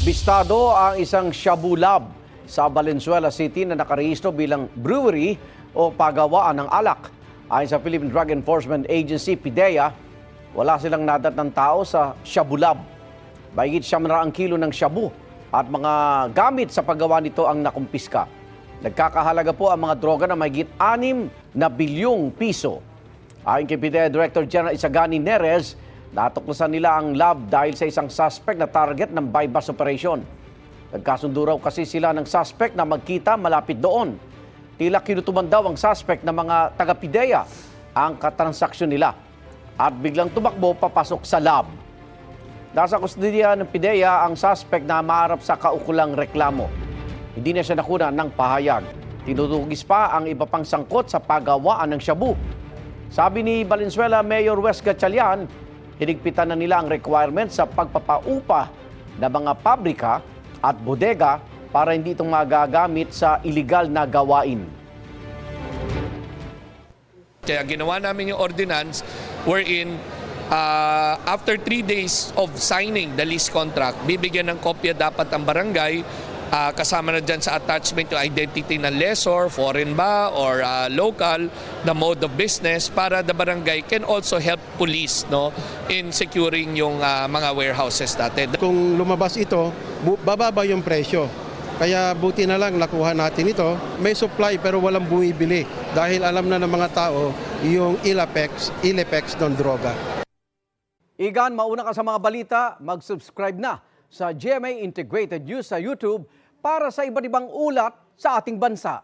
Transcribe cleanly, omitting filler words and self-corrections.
Bistado ang isang Shabu Lab sa Valenzuela City na nakarehistro bilang brewery o pagawaan ng alak. Ayon sa Philippine Drug Enforcement Agency, PIDEA, wala silang nadat ng tao sa Shabu Lab. Mahigit 700 kilo ng shabu at mga gamit sa paggawa nito ang nakumpiska. Nagkakahalaga po ang mga droga na mahigit 6 na bilyong piso. Ayon kay PIDEA Director General Isagani Nerez, natuklasan nila ang lab dahil sa isang suspect na target ng buy-bust operation. Nagkasundo raw kasi sila ng suspect na magkita malapit doon. Tila kinutuman daw ang suspect ng mga taga-PIDEA ang katransaksyon nila at biglang tumakbo papasok sa lab. Nasa kustodiya ng PIDEA ang suspect na maharap sa kaukulang reklamo. Hindi na siya nakuna ng pahayag. Tinutugis pa ang iba pang sangkot sa paggawaan ng shabu. Sabi ni Valenzuela Mayor Wes Gatchalian, hinigpitan na nila ang requirement sa pagpapaupa ng mga pabrika at bodega para hindi itong magagamit sa iligal na gawain. Kaya ginawa namin yung ordinance wherein after 3 days of signing the lease contract, bibigyan ng kopya dapat ang barangay. Kasama na dyan sa attachment yung identity ng lessor, foreign ba or local, the mode of business para the barangay can also help police in securing yung mga warehouses natin. Kung lumabas ito, bababa yung presyo. Kaya buti na lang nakuha natin ito. May supply pero walang bumibili dahil alam na ng mga tao yung ill effects ng droga. Igan, mauna ka sa mga balita, mag-subscribe na sa GMA Integrated News sa YouTube para sa iba't ibang ulat sa ating bansa.